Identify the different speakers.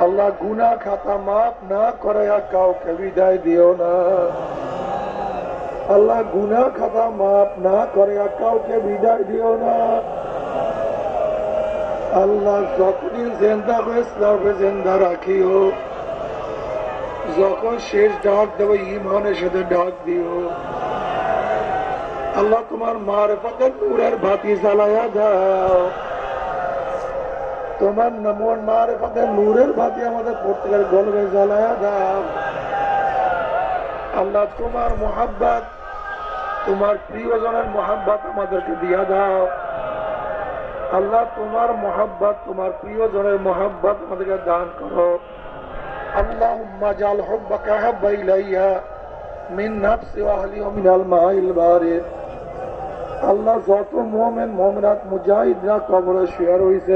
Speaker 1: আল্লাহ গুনাহ খাতা মাফ না করে কাউকে বিদায় দিও না। আল্লাহ গুনাহ খাতা মাফ না করে কাউকে বিদায় দিও না। আল্লাহ যতদিন জিন্দা বেসলামে জিন্দা রাখিও, যখন শেষ ডাক দেবো ইমানের সাথে ডাক দিও। আল্লাহ তোমার মারফতের নূরের বাতি জ্বালায়া দাও। তোমার নমন মারফতের নূরের বাতি আমাদের প্রত্যেকের গলবে জ্বালায়া দাও। আল্লাহ তোমার মোহাব্বত, তোমার প্রিয়জনের মোহাব্বত আমাদেরকে দিয়া দাও। আল্লাহ তোমার মোহাব্বত, তোমার প্রিয়জনের মোহাব্বত আমাদেরকে দান করো। আল্লাহুম্মা জাল হুব্বাকা হাব্বা ইলাইয়া মিন নাফসি ওয়া আহলি ওয়া মিনাল মাইল বারিদ। আল্লাহ যত মুমিন মুমিনাত মুজাহিদরা কবরে শুয়ে রয়েছে